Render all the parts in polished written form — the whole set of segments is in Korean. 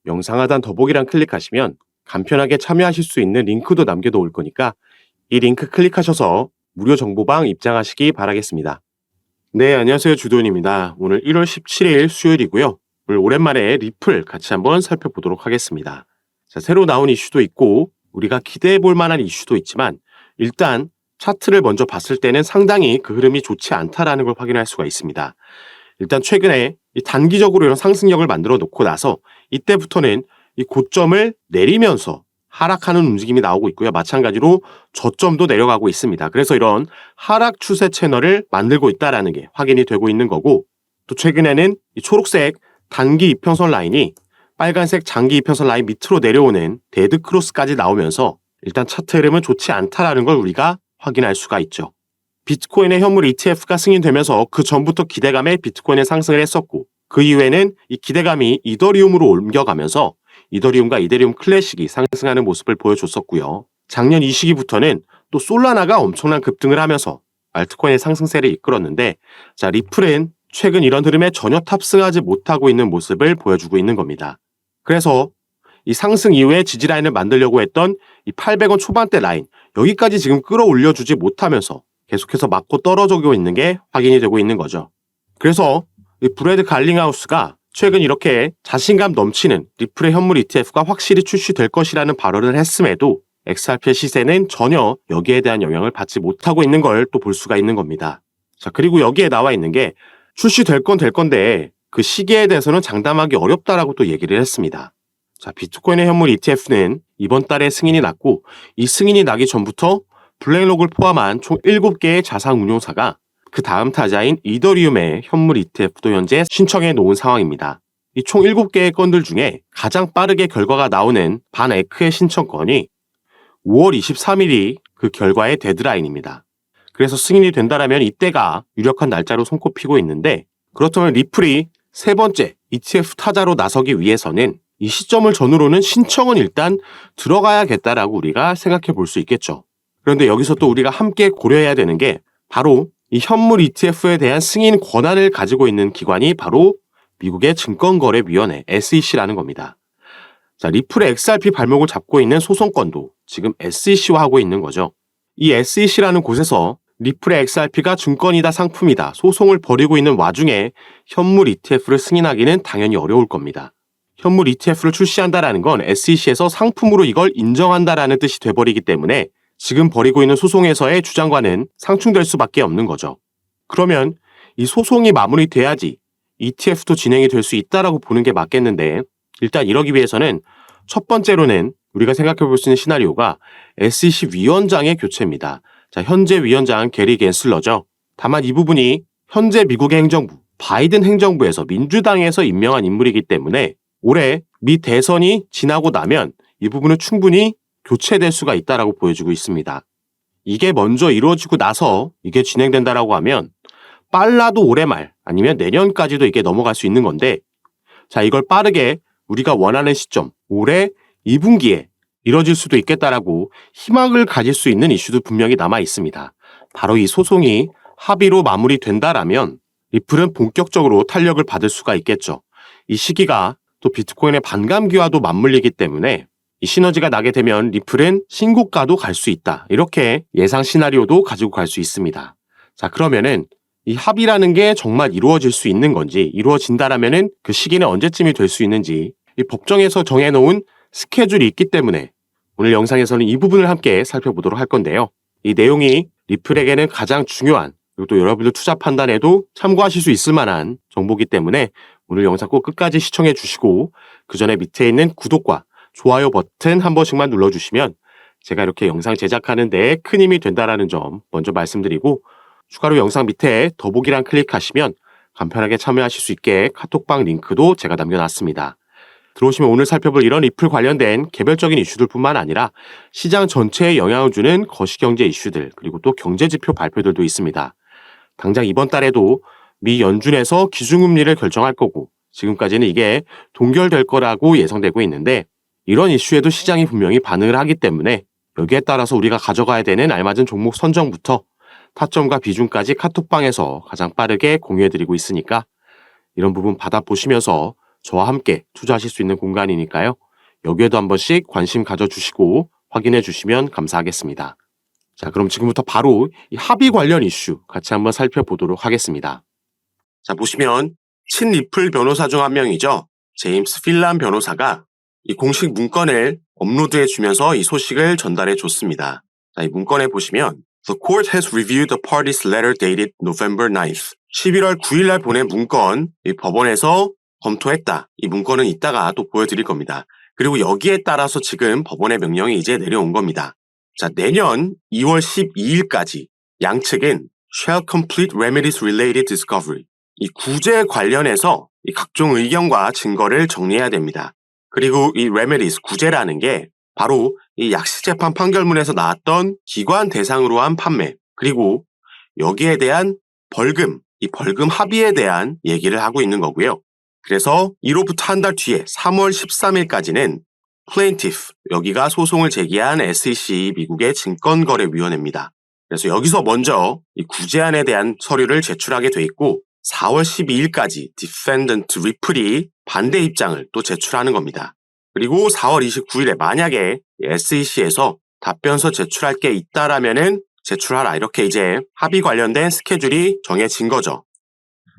영상 하단 더보기란 클릭하시면 간편하게 참여하실 수 있는 링크도 남겨놓을 거니까 이 링크 클릭하셔서 무료 정보방 입장하시기 바라겠습니다. 네, 안녕하세요. 주도현입니다. 오늘 1월 17일 수요일이고요. 오늘 오랜만에 리플 같이 한번 살펴보도록 하겠습니다. 자, 새로 나온 이슈도 있고 우리가 기대해 볼 만한 이슈도 있지만 일단 차트를 먼저 봤을 때는 상당히 그 흐름이 좋지 않다라는 걸 확인할 수가 있습니다. 일단 최근에 단기적으로 이런 상승력을 만들어 놓고 나서 이때부터는 이 고점을 내리면서 하락하는 움직임이 나오고 있고요. 마찬가지로 저점도 내려가고 있습니다. 그래서 이런 하락 추세 채널을 만들고 있다는 게 확인이 되고 있는 거고, 또 최근에는 이 초록색 단기 이평선 라인이 빨간색 장기 이평선 라인 밑으로 내려오는 데드 크로스까지 나오면서 일단 차트 흐름은 좋지 않다라는 걸 우리가 확인할 수가 있죠. 비트코인의 현물 ETF가 승인되면서 그 전부터 기대감에 비트코인의 상승을 했었고, 그 이후에는 이 기대감이 이더리움으로 옮겨가면서 이더리움과 이더리움 클래식이 상승하는 모습을 보여줬었고요. 작년 이 시기부터는 또 솔라나가 엄청난 급등을 하면서 알트코인의 상승세를 이끌었는데, 자, 리플은 최근 이런 흐름에 전혀 탑승하지 못하고 있는 모습을 보여주고 있는 겁니다. 그래서 이 상승 이후에 지지라인을 만들려고 했던 이 800원 초반대 라인, 여기까지 지금 끌어올려주지 못하면서 계속해서 맞고 떨어지고 있는 게 확인이 되고 있는 거죠. 그래서 이 브래드 갈링하우스가 최근 이렇게 자신감 넘치는 리플의 현물 ETF가 확실히 출시될 것이라는 발언을 했음에도 XRP의 시세는 전혀 여기에 대한 영향을 받지 못하고 있는 걸 또 볼 수가 있는 겁니다. 자, 그리고 여기에 나와 있는 게 출시될 건 될 건데 그 시기에 대해서는 장담하기 어렵다라고 또 얘기를 했습니다. 자, 비트코인의 현물 ETF는 이번 달에 승인이 났고, 이 승인이 나기 전부터 블랙록을 포함한 총 7개의 자산 운용사가 그 다음 타자인 이더리움의 현물 ETF도 현재 신청해 놓은 상황입니다. 이 총 7개의 건들 중에 가장 빠르게 결과가 나오는 반에크의 신청건이 5월 23일이 그 결과의 데드라인입니다. 그래서 승인이 된다라면 이때가 유력한 날짜로 손꼽히고 있는데, 그렇다면 리플이 세 번째 ETF 타자로 나서기 위해서는 이 시점을 전후로는 신청은 일단 들어가야겠다라고 우리가 생각해 볼 수 있겠죠. 그런데 여기서 또 우리가 함께 고려해야 되는 게 바로 이 현물 ETF에 대한 승인 권한을 가지고 있는 기관이 바로 미국의 증권거래위원회 SEC라는 겁니다. 자, 리플의 XRP 발목을 잡고 있는 소송건도 지금 SEC와 하고 있는 거죠. 이 SEC라는 곳에서 리플의 XRP가 증권이다 상품이다 소송을 벌이고 있는 와중에 현물 ETF를 승인하기는 당연히 어려울 겁니다. 현물 ETF를 출시한다라는 건 SEC에서 상품으로 이걸 인정한다라는 뜻이 돼버리기 때문에 지금 벌이고 있는 소송에서의 주장과는 상충될 수밖에 없는 거죠. 그러면 이 소송이 마무리돼야지 ETF도 진행이 될 수 있다라고 보는 게 맞겠는데, 일단 이러기 위해서는 첫 번째로는 우리가 생각해 볼 수 있는 시나리오가 SEC 위원장의 교체입니다. 자, 현재 위원장은 게리 겐슬러죠. 다만 이 부분이 현재 미국의 행정부, 바이든 행정부에서 민주당에서 임명한 인물이기 때문에 올해 미 대선이 지나고 나면 이 부분은 충분히 교체될 수가 있다라고 보여주고 있습니다. 이게 먼저 이루어지고 나서 이게 진행된다라고 하면 빨라도 올해 말 아니면 내년까지도 이게 넘어갈 수 있는 건데, 자, 이걸 빠르게 우리가 원하는 시점 올해 2분기에 이뤄질 수도 있겠다라고 희망을 가질 수 있는 이슈도 분명히 남아 있습니다. 바로 이 소송이 합의로 마무리된다라면 리플은 본격적으로 탄력을 받을 수가 있겠죠. 이 시기가 또 비트코인의 반감기와도 맞물리기 때문에 이 시너지가 나게 되면 리플은 신고가도 갈 수 있다. 이렇게 예상 시나리오도 가지고 갈 수 있습니다. 자, 그러면은 이 합의라는 게 정말 이루어질 수 있는 건지, 이루어진다라면은 그 시기는 언제쯤이 될 수 있는지 이 법정에서 정해놓은 스케줄이 있기 때문에 오늘 영상에서는 이 부분을 함께 살펴보도록 할 건데요. 이 내용이 리플에게는 가장 중요한, 그리고 또 여러분들 투자 판단에도 참고하실 수 있을 만한 정보이기 때문에 오늘 영상 꼭 끝까지 시청해 주시고, 그 전에 밑에 있는 구독과 좋아요 버튼 한 번씩만 눌러주시면 제가 이렇게 영상 제작하는 데 큰 힘이 된다는 점 먼저 말씀드리고, 추가로 영상 밑에 더보기란 클릭하시면 간편하게 참여하실 수 있게 카톡방 링크도 제가 남겨놨습니다. 들어오시면 오늘 살펴볼 이런 리플 관련된 개별적인 이슈들뿐만 아니라 시장 전체에 영향을 주는 거시경제 이슈들, 그리고 또 경제지표 발표들도 있습니다. 당장 이번 달에도 미 연준에서 기준금리를 결정할 거고, 지금까지는 이게 동결될 거라고 예상되고 있는데, 이런 이슈에도 시장이 분명히 반응을 하기 때문에 여기에 따라서 우리가 가져가야 되는 알맞은 종목 선정부터 타점과 비중까지 카톡방에서 가장 빠르게 공유해드리고 있으니까 이런 부분 받아보시면서 저와 함께 투자하실 수 있는 공간이니까요. 여기에도 한 번씩 관심 가져주시고 확인해 주시면 감사하겠습니다. 자, 그럼 지금부터 바로 이 합의 관련 이슈 같이 한번 살펴보도록 하겠습니다. 자, 보시면 친리플 변호사 중 한 명이죠. 제임스 필란 변호사가 이 공식 문건을 업로드해 주면서 이 소식을 전달해 줬습니다. 자, 이 문건에 보시면 The court has reviewed the party's letter dated November 9th. 11월 9일 날 보낸 문건, 이 법원에서 검토했다. 이 문건은 이따가 또 보여드릴 겁니다. 그리고 여기에 따라서 지금 법원의 명령이 이제 내려온 겁니다. 자, 내년 2월 12일까지 양측은 shall complete remedies related discovery. 이 구제 관련해서 이 각종 의견과 증거를 정리해야 됩니다. 그리고 이 remedies, 구제라는 게 바로 이 약식재판 판결문에서 나왔던 기관 대상으로 한 판매, 그리고 여기에 대한 벌금, 이 벌금 합의에 대한 얘기를 하고 있는 거고요. 그래서 이로부터 한 달 뒤에 3월 13일까지는 plaintiff, 여기가 소송을 제기한 SEC 미국의 증권거래위원회입니다. 그래서 여기서 먼저 이 구제안에 대한 서류를 제출하게 돼 있고 4월 12일까지 defendant 리플이 반대 입장을 또 제출하는 겁니다. 그리고 4월 29일에 만약에 SEC에서 답변서 제출할 게 있다라면은 제출하라, 이렇게 이제 합의 관련된 스케줄이 정해진 거죠.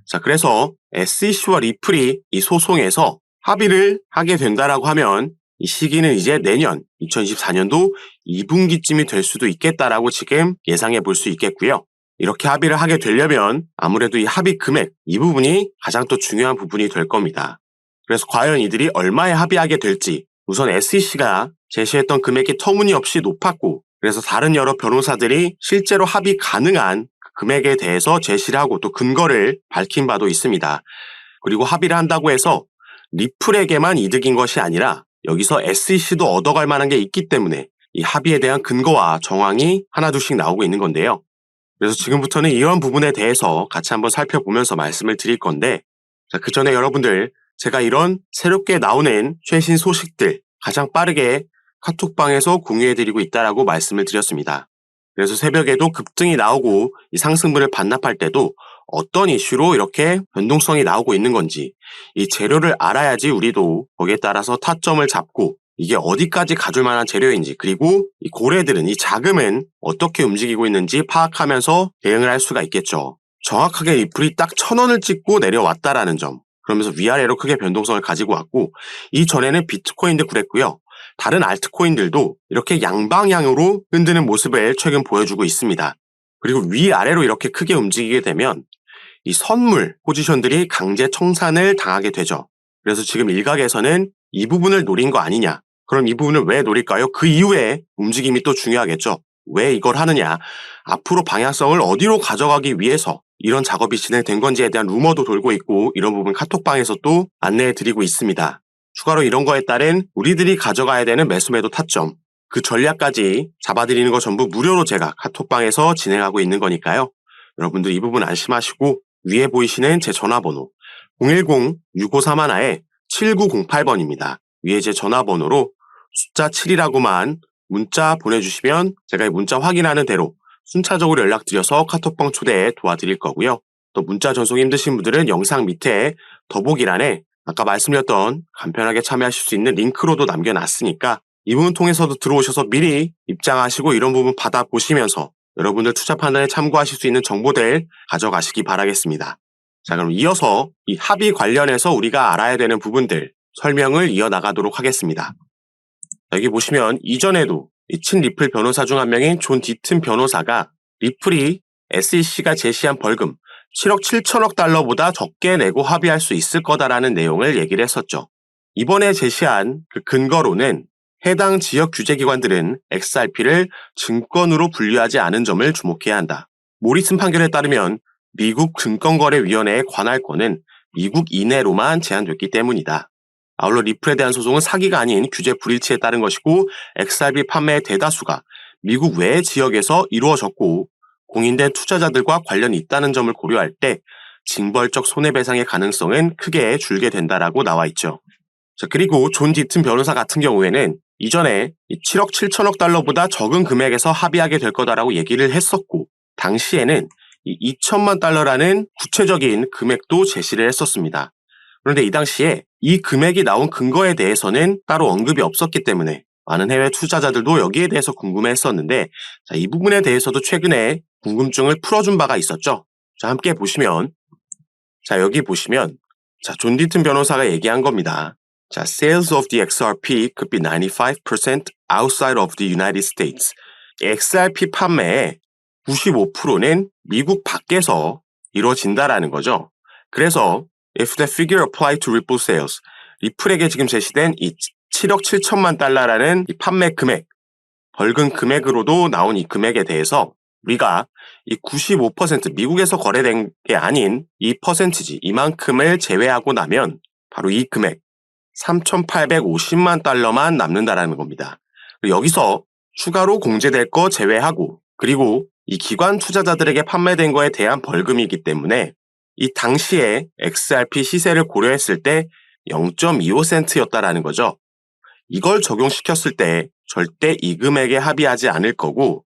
자, 그래서 SEC와 리플이 이 소송에서 합의를 하게 된다라고 하면 이 시기는 이제 내년 2024년도 2분기쯤이 될 수도 있겠다라고 지금 예상해 볼 수 있겠고요. 이렇게 합의를 하게 되려면 아무래도 이 합의 금액, 이 부분이 가장 또 중요한 부분이 될 겁니다. 그래서 과연 이들이 얼마에 합의하게 될지, 우선 SEC가 제시했던 금액이 터무니없이 높았고, 그래서 다른 여러 변호사들이 실제로 합의 가능한 금액에 대해서 제시를 하고 또 근거를 밝힌 바도 있습니다. 그리고 합의를 한다고 해서 리플에게만 이득인 것이 아니라 여기서 SEC도 얻어갈 만한 게 있기 때문에 이 합의에 대한 근거와 정황이 하나둘씩 나오고 있는 건데요. 그래서 지금부터는 이런 부분에 대해서 같이 한번 살펴보면서 말씀을 드릴 건데, 그 전에 여러분들, 제가 이런 새롭게 나오는 최신 소식들 가장 빠르게 카톡방에서 공유해드리고 있다라고 말씀을 드렸습니다. 그래서 새벽에도 급등이 나오고 이 상승분을 반납할 때도 어떤 이슈로 이렇게 변동성이 나오고 있는 건지, 이 재료를 알아야지 우리도 거기에 따라서 타점을 잡고 이게 어디까지 가줄 만한 재료인지, 그리고 이 고래들은, 이 자금은 어떻게 움직이고 있는지 파악하면서 대응을 할 수가 있겠죠. 정확하게 리플이 딱 1,000원을 찍고 내려왔다라는 점, 그러면서 위아래로 크게 변동성을 가지고 왔고, 이전에는 비트코인도 그랬고요. 다른 알트코인들도 이렇게 양방향으로 흔드는 모습을 최근 보여주고 있습니다. 그리고 위아래로 이렇게 크게 움직이게 되면 이 선물 포지션들이 강제 청산을 당하게 되죠. 그래서 지금 일각에서는 이 부분을 노린 거 아니냐. 그럼 이 부분을 왜 노릴까요? 그 이후에 움직임이 또 중요하겠죠. 왜 이걸 하느냐. 앞으로 방향성을 어디로 가져가기 위해서 이런 작업이 진행된 건지에 대한 루머도 돌고 있고, 이런 부분 카톡방에서 또 안내해 드리고 있습니다. 추가로 이런 거에 따른 우리들이 가져가야 되는 매수매도 타점, 그 전략까지 잡아드리는 거 전부 무료로 제가 카톡방에서 진행하고 있는 거니까요. 여러분들 이 부분 안심하시고 위에 보이시는 제 전화번호 010-6531-7908번입니다. 위에 제 전화번호로 숫자 7이라고만 문자 보내주시면 제가 이 문자 확인하는 대로 순차적으로 연락드려서 카톡방 초대에 도와드릴 거고요. 또 문자 전송 힘드신 분들은 영상 밑에 더보기란에 아까 말씀드렸던 간편하게 참여하실 수 있는 링크로도 남겨놨으니까 이 부분 통해서도 들어오셔서 미리 입장하시고 이런 부분 받아보시면서 여러분들 투자 판단에 참고하실 수 있는 정보들 가져가시기 바라겠습니다. 자, 그럼 이어서 이 합의 관련해서 우리가 알아야 되는 부분들 설명을 이어나가도록 하겠습니다. 여기 보시면 이전에도 이 친리플 변호사 중 한 명인 존 디튼 변호사가 리플이 SEC가 제시한 벌금 7억 7천억 달러보다 적게 내고 합의할 수 있을 거다라는 내용을 얘기를 했었죠. 이번에 제시한 그 근거로는 해당 지역 규제기관들은 XRP를 증권으로 분류하지 않은 점을 주목해야 한다. 모리슨 판결에 따르면 미국 증권거래위원회의 관할권은 미국 이내로만 제한됐기 때문이다. 아울러 리플에 대한 소송은 사기가 아닌 규제 불일치에 따른 것이고 XRP 판매의 대다수가 미국 외 지역에서 이루어졌고 공인된 투자자들과 관련이 있다는 점을 고려할 때 징벌적 손해배상의 가능성은 크게 줄게 된다라고 나와 있죠. 자, 그리고 존 디튼 변호사 같은 경우에는 이전에 7억 7천억 달러보다 적은 금액에서 합의하게 될 거다라고 얘기를 했었고, 당시에는 2천만 달러라는 구체적인 금액도 제시를 했었습니다. 그런데 이 당시에 이 금액이 나온 근거에 대해서는 따로 언급이 없었기 때문에 많은 해외 투자자들도 여기에 대해서 궁금해했었는데, 자, 이 부분에 대해서도 최근에 궁금증을 풀어준 바가 있었죠. 자, 함께 보시면, 자, 여기 보시면, 자, 존 디튼 변호사가 얘기한 겁니다. 자, sales of the XRP could be 95% outside of the United States. XRP 판매의 95%는 미국 밖에서 이루어진다라는 거죠. 그래서 if the figure applied to Ripple sales, 리플에게 지금 제시된 이 7억 7천만 달러라는 이 판매 금액, 벌금 금액으로도 나온 이 금액에 대해서 우리가 이 95% 미국에서 거래된 게 아닌 이 퍼센티지, 이만큼을 제외하고 나면 바로 이 금액 3,850만 달러만 남는다라는 겁니다. 여기서 추가로 공제될 거 제외하고, 그리고 이 기관 투자자들에게 판매된 거에 대한 벌금이기 때문에 이 당시에 XRP 시세를 고려했을 때 0.25센트였다라는 거죠. 이걸 적용시켰을 때 절대 이 금액에 합의하지 않을 거고,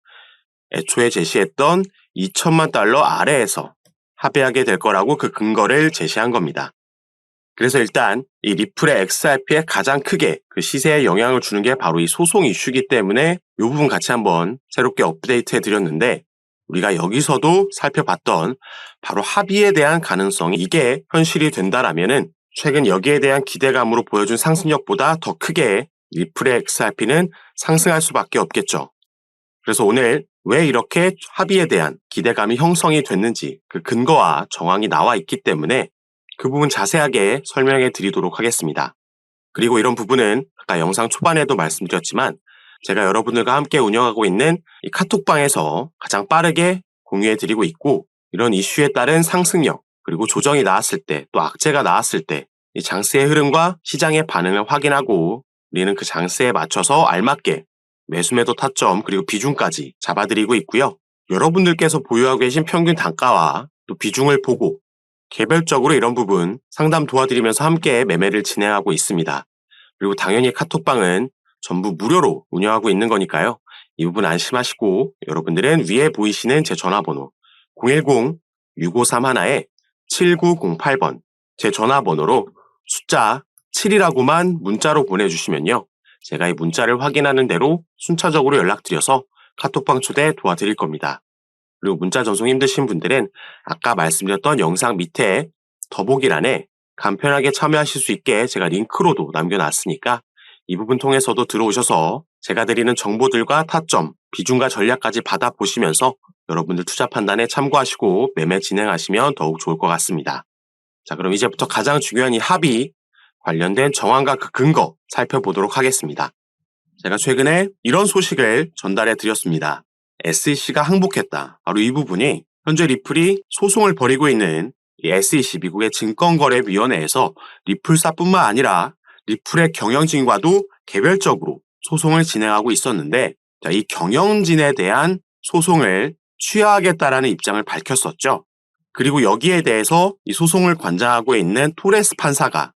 애초에 제시했던 2천만 달러 아래에서 합의하게 될 거라고 그 근거를 제시한 겁니다. 그래서 일단 이 리플의 XRP에 가장 크게 그 시세에 영향을 주는 게 바로 이 소송 이슈이기 때문에 이 부분 같이 한번 새롭게 업데이트 해드렸는데, 우리가 여기서도 살펴봤던 바로 합의에 대한 가능성이 이게 현실이 된다라면은 최근 여기에 대한 기대감으로 보여준 상승력보다 더 크게 리플의 XRP는 상승할 수밖에 없겠죠. 그래서 오늘 왜 이렇게 합의에 대한 기대감이 형성이 됐는지 그 근거와 정황이 나와 있기 때문에 그 부분 자세하게 설명해 드리도록 하겠습니다. 그리고 이런 부분은 아까 영상 초반에도 말씀드렸지만 제가 여러분들과 함께 운영하고 있는 이 카톡방에서 가장 빠르게 공유해 드리고 있고, 이런 이슈에 따른 상승력, 그리고 조정이 나왔을 때, 또 악재가 나왔을 때 이 장세의 흐름과 시장의 반응을 확인하고 우리는 그 장세에 맞춰서 알맞게 매수매도 타점 그리고 비중까지 잡아드리고 있고요. 여러분들께서 보유하고 계신 평균 단가와 또 비중을 보고 개별적으로 이런 부분 상담 도와드리면서 함께 매매를 진행하고 있습니다. 그리고 당연히 카톡방은 전부 무료로 운영하고 있는 거니까요. 이 부분 안심하시고 여러분들은 위에 보이시는 제 전화번호 010-6531-7908번 제 전화번호로 숫자 7이라고만 문자로 보내주시면요. 제가 이 문자를 확인하는 대로 순차적으로 연락드려서 카톡방 초대 도와드릴 겁니다. 그리고 문자 전송 힘드신 분들은 아까 말씀드렸던 영상 밑에 더보기란에 간편하게 참여하실 수 있게 제가 링크로도 남겨놨으니까 이 부분 통해서도 들어오셔서 제가 드리는 정보들과 타점, 비중과 전략까지 받아보시면서 여러분들 투자 판단에 참고하시고 매매 진행하시면 더욱 좋을 것 같습니다. 자, 그럼 이제부터 가장 중요한 이 합의 관련된 정황과 그 근거 살펴보도록 하겠습니다. 제가 최근에 이런 소식을 전달해 드렸습니다. SEC가 항복했다. 바로 이 부분이 현재 리플이 소송을 벌이고 있는 이 SEC 미국의 증권거래위원회에서 리플사뿐만 아니라 리플의 경영진과도 개별적으로 소송을 진행하고 있었는데, 자, 이 경영진에 대한 소송을 취하하겠다라는 입장을 밝혔었죠. 그리고 여기에 대해서 이 소송을 관장하고 있는 토레스 판사가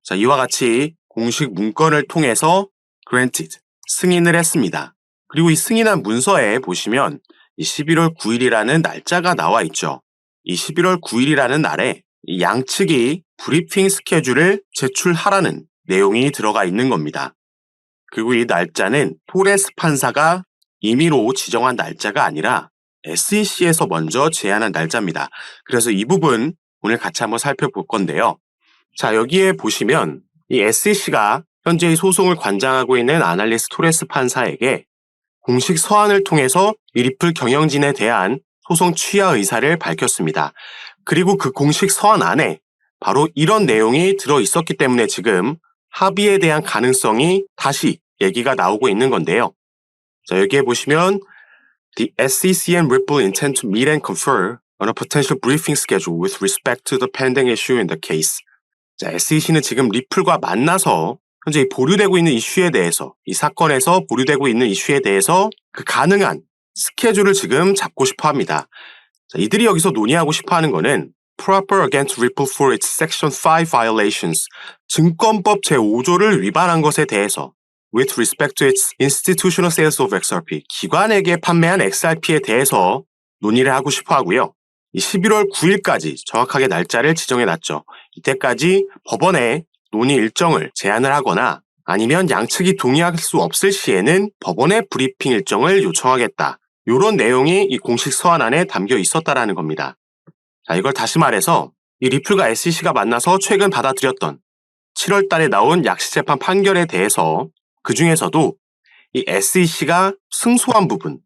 자, 이와 같이 공식 문건을 통해서 granted, 승인을 했습니다. 그리고 이 승인한 문서에 보시면 이 11월 9일이라는 날짜가 나와 있죠. 이 11월 9일이라는 날에 이 양측이 브리핑 스케줄을 제출하라는 내용이 들어가 있는 겁니다. 그리고 이 날짜는 토레스 판사가 임의로 지정한 날짜가 아니라 SEC에서 먼저 제안한 날짜입니다. 그래서 이 부분 오늘 같이 한번 살펴볼 건데요. 자, 여기에 보시면 이 SEC가 현재 이 소송을 관장하고 있는 아날리스트 토레스 판사에게 공식 서한을 통해서 이 리플 경영진에 대한 소송 취하 의사를 밝혔습니다. 그리고 그 공식 서한 안에 바로 이런 내용이 들어 있었기 때문에 지금 합의에 대한 가능성이 다시 얘기가 나오고 있는 건데요. 자, 여기에 보시면 The SEC and Ripple intend to meet and confer on a potential briefing schedule with respect to the pending issue in the case. 자, SEC는 지금 리플과 만나서 현재 보류되고 있는 이슈에 대해서, 이 사건에서 보류되고 있는 이슈에 대해서 그 가능한 스케줄을 지금 잡고 싶어 합니다. 자, 이들이 여기서 논의하고 싶어 하는 거는 proper against Ripple for its Section 5 violations, 증권법 제5조를 위반한 것에 대해서 with respect to its institutional sales of XRP, 기관에게 판매한 XRP에 대해서 논의를 하고 싶어 하고요. 이 11월 9일까지 정확하게 날짜를 지정해 놨죠. 이때까지 법원에 논의 일정을 제안을 하거나 아니면 양측이 동의할 수 없을 시에는 법원의 브리핑 일정을 요청하겠다. 이런 내용이 이 공식 서한안에 담겨 있었다라는 겁니다. 자, 이걸 다시 말해서 이 리플과 SEC가 만나서 최근 받아들였던 7월 달에 나온 약식재판 판결에 대해서 그 중에서도 이 SEC가 승소한 부분,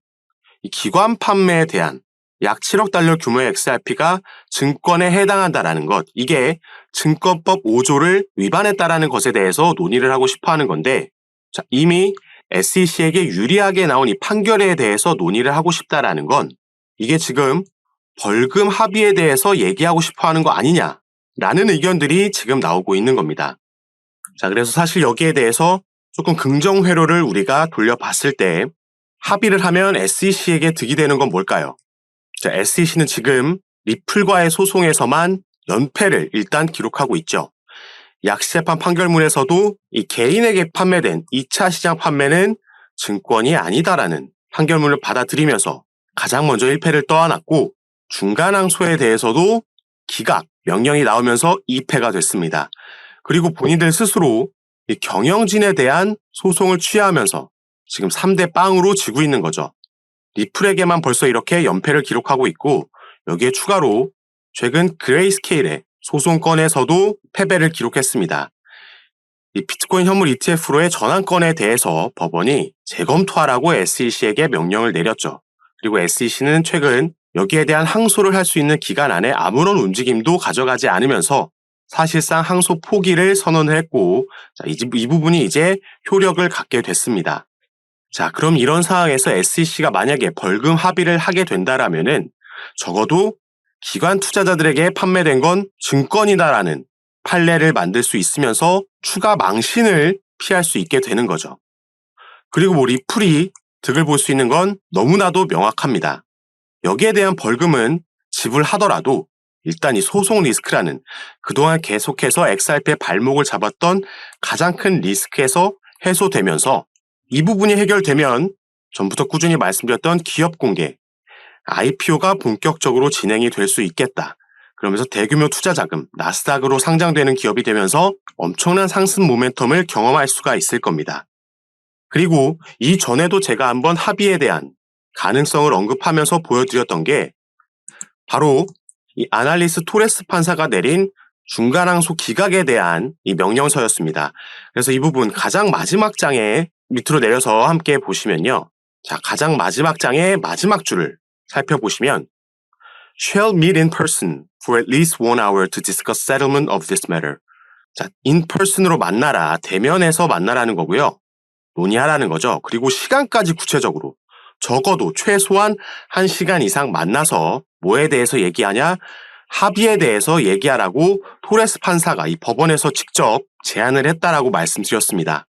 이 기관 판매에 대한 약 7억 달러 규모의 XRP가 증권에 해당한다라는 것, 이게 증권법 5조를 위반했다라는 것에 대해서 논의를 하고 싶어 하는 건데, 자, 이미 SEC에게 유리하게 나온 이 판결에 대해서 논의를 하고 싶다라는 건 이게 지금 벌금 합의에 대해서 얘기하고 싶어 하는 거 아니냐라는 의견들이 지금 나오고 있는 겁니다. 자, 그래서 사실 여기에 대해서 조금 긍정 회로를 우리가 돌려봤을 때 합의를 하면 SEC에게 득이 되는 건 뭘까요? 자, SEC는 지금 리플과의 소송에서만 연패를 일단 기록하고 있죠. 약식재판 판결문에서도 이 개인에게 판매된 2차 시장 판매는 증권이 아니다라는 판결문을 받아들이면서 가장 먼저 1패를 떠안았고, 중간 항소에 대해서도 기각, 명령이 나오면서 2패가 됐습니다. 그리고 본인들 스스로 이 경영진에 대한 소송을 취하하면서 지금 3대 빵으로 지고 있는 거죠. 리플에게만 벌써 이렇게 연패를 기록하고 있고, 여기에 추가로 최근 그레이스케일의 소송건에서도 패배를 기록했습니다. 이 비트코인 현물 ETF로의 전환건에 대해서 법원이 재검토하라고 SEC에게 명령을 내렸죠. 그리고 SEC는 최근 여기에 대한 항소를 할 수 있는 기간 안에 아무런 움직임도 가져가지 않으면서 사실상 항소 포기를 선언했고, 자, 이 부분이 이제 효력을 갖게 됐습니다. 자, 그럼 이런 상황에서 SEC가 만약에 벌금 합의를 하게 된다라면은 적어도 기관 투자자들에게 판매된 건 증권이다라는 판례를 만들 수 있으면서 추가 망신을 피할 수 있게 되는 거죠. 그리고 뭐 리플이 득을 볼 수 있는 건 너무나도 명확합니다. 여기에 대한 벌금은 지불하더라도 일단 이 소송 리스크라는 그동안 계속해서 XRP의 발목을 잡았던 가장 큰 리스크에서 해소되면서 이 부분이 해결되면 전부터 꾸준히 말씀드렸던 기업 공개, IPO가 본격적으로 진행이 될 수 있겠다. 그러면서 대규모 투자 자금, 나스닥으로 상장되는 기업이 되면서 엄청난 상승 모멘텀을 경험할 수가 있을 겁니다. 그리고 이전에도 제가 한번 합의에 대한 가능성을 언급하면서 보여드렸던 게 바로 이 아날리스 토레스 판사가 내린 중간항소 기각에 대한 이 명령서였습니다. 그래서 이 부분 가장 마지막 장에 밑으로 내려서 함께 보시면요. 자, 가장 마지막 장의 마지막 줄을 살펴보시면 shall meet in person for at least 1 hour to discuss settlement of this matter. 자, in person으로 만나라, 대면에서 만나라는 거고요. 논의하라는 거죠. 그리고 시간까지 구체적으로 적어도 최소한 1시간 이상 만나서 뭐에 대해서 얘기하냐? 합의에 대해서 얘기하라고 토레스 판사가 이 법원에서 직접 제안을 했다라고 말씀드렸습니다.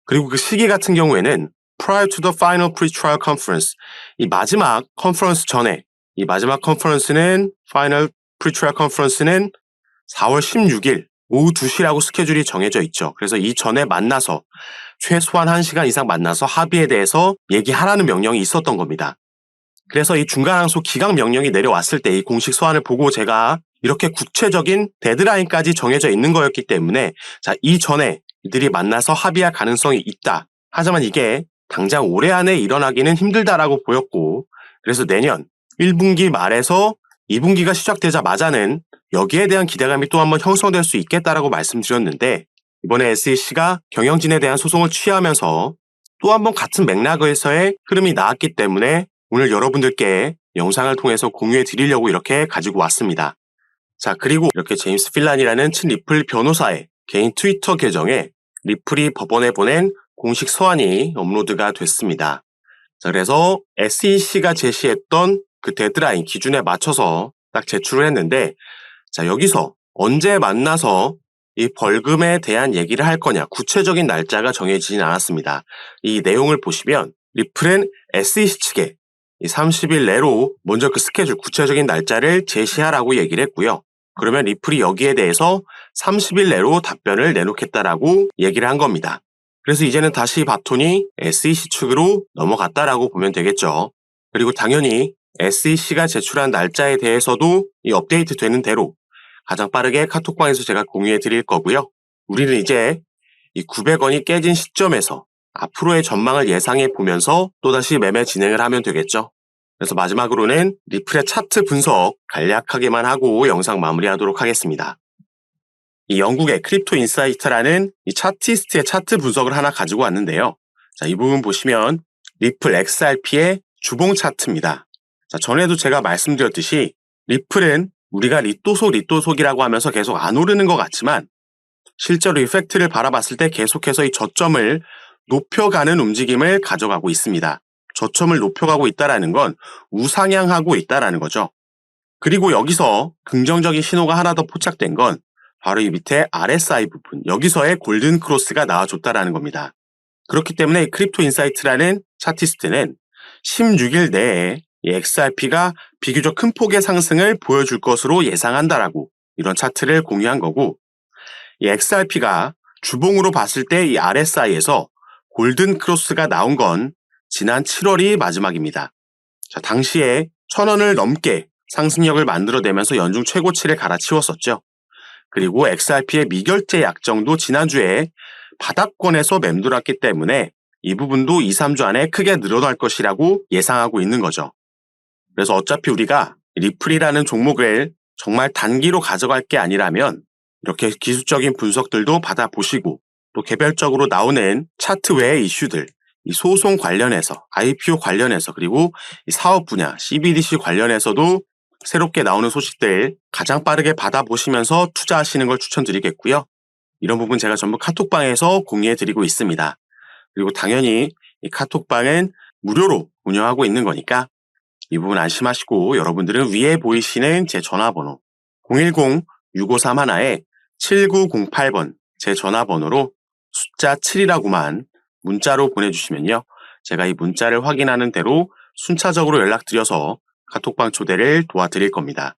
그리고 그 시기 같은 경우에는 prior to the final pre-trial conference, 이 마지막 컨퍼런스 전에, 이 마지막 컨퍼런스는 final pre-trial conference는 4월 16일 오후 2시라고 스케줄이 정해져 있죠. 그래서 이 전에 만나서 최소한 1시간 이상 만나서 합의에 대해서 얘기하라는 명령이 있었던 겁니다. 그래서 이 중간항소 기각 명령이 내려왔을 때 이 공식 서한을 보고 제가 이렇게 구체적인 데드라인까지 정해져 있는 거였기 때문에 자, 이전에 이들이 만나서 합의할 가능성이 있다. 하지만 이게 당장 올해 안에 일어나기는 힘들다라고 보였고, 그래서 내년 1분기 말에서 2분기가 시작되자마자는 여기에 대한 기대감이 또 한번 형성될 수 있겠다라고 말씀드렸는데, 이번에 SEC가 경영진에 대한 소송을 취하면서 또 한번 같은 맥락에서의 흐름이 나왔기 때문에 오늘 여러분들께 영상을 통해서 공유해 드리려고 이렇게 가지고 왔습니다. 자, 그리고 이렇게 제임스 필란이라는 친리플 변호사의 개인 트위터 계정에 리플이 법원에 보낸 공식 서한이 업로드가 됐습니다. 자, 그래서 SEC가 제시했던 그 데드라인 기준에 맞춰서 딱 제출을 했는데, 자, 여기서 언제 만나서 이 벌금에 대한 얘기를 할 거냐, 구체적인 날짜가 정해지진 않았습니다. 이 내용을 보시면 리플은 SEC 측에 이 30일 내로 먼저 그 스케줄, 구체적인 날짜를 제시하라고 얘기를 했고요. 그러면 리플이 여기에 대해서 30일 내로 답변을 내놓겠다라고 얘기를 한 겁니다. 그래서 이제는 다시 바톤이 SEC 측으로 넘어갔다라고 보면 되겠죠. 그리고 당연히 SEC가 제출한 날짜에 대해서도 이 업데이트 되는 대로 가장 빠르게 카톡방에서 제가 공유해 드릴 거고요. 우리는 이제 이 900원이 깨진 시점에서 앞으로의 전망을 예상해 보면서 또다시 매매 진행을 하면 되겠죠. 그래서 마지막으로는 리플의 차트 분석 간략하게만 하고 영상 마무리하도록 하겠습니다. 이 영국의 크립토 인사이트라는 이 차티스트의 차트 분석을 하나 가지고 왔는데요. 자, 이 부분 보시면 리플 XRP의 주봉 차트입니다. 자, 전에도 제가 말씀드렸듯이 리플은 우리가 리또속이라고 하면서 계속 안 오르는 것 같지만 실제로 이 팩트를 바라봤을 때 계속해서 이 저점을 높여가는 움직임을 가져가고 있습니다. 저점을 높여가고 있다는 건 우상향하고 있다는 거죠. 그리고 여기서 긍정적인 신호가 하나 더 포착된 건 바로 이 밑에 RSI 부분, 여기서의 골든 크로스가 나와줬다는 겁니다. 그렇기 때문에 크립토 인사이트라는 차티스트는 16일 내에 이 XRP가 비교적 큰 폭의 상승을 보여줄 것으로 예상한다라고 이런 차트를 공유한 거고, 이 XRP가 주봉으로 봤을 때 이 RSI에서 골든 크로스가 나온 건 지난 7월이 마지막입니다. 자, 당시에 1,000원을 넘게 상승력을 만들어내면서 연중 최고치를 갈아치웠었죠. 그리고 XRP의 미결제 약정도 지난주에 바닥권에서 맴돌았기 때문에 이 부분도 2, 3주 안에 크게 늘어날 것이라고 예상하고 있는 거죠. 그래서 어차피 우리가 리플이라는 종목을 정말 단기로 가져갈 게 아니라면 이렇게 기술적인 분석들도 받아보시고 또 개별적으로 나오는 차트 외의 이슈들, 이 소송 관련해서, IPO 관련해서, 그리고 이 사업 분야, CBDC 관련해서도 새롭게 나오는 소식들 가장 빠르게 받아보시면서 투자하시는 걸 추천드리겠고요. 이런 부분 제가 전부 카톡방에서 공유해드리고 있습니다. 그리고 당연히 이 카톡방은 무료로 운영하고 있는 거니까 이 부분 안심하시고 여러분들은 위에 보이시는 제 전화번호 010-6531-7908번 제 전화번호로 숫자 7이라고만 문자로 보내주시면요. 제가 이 문자를 확인하는 대로 순차적으로 연락드려서 카톡방 초대를 도와드릴 겁니다.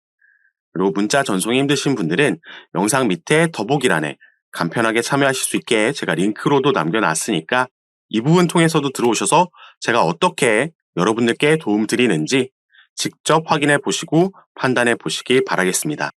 그리고 문자 전송이 힘드신 분들은 영상 밑에 더보기란에 간편하게 참여하실 수 있게 제가 링크로도 남겨놨으니까 이 부분 통해서도 들어오셔서 제가 어떻게 여러분들께 도움 드리는지 직접 확인해 보시고 판단해 보시기 바라겠습니다.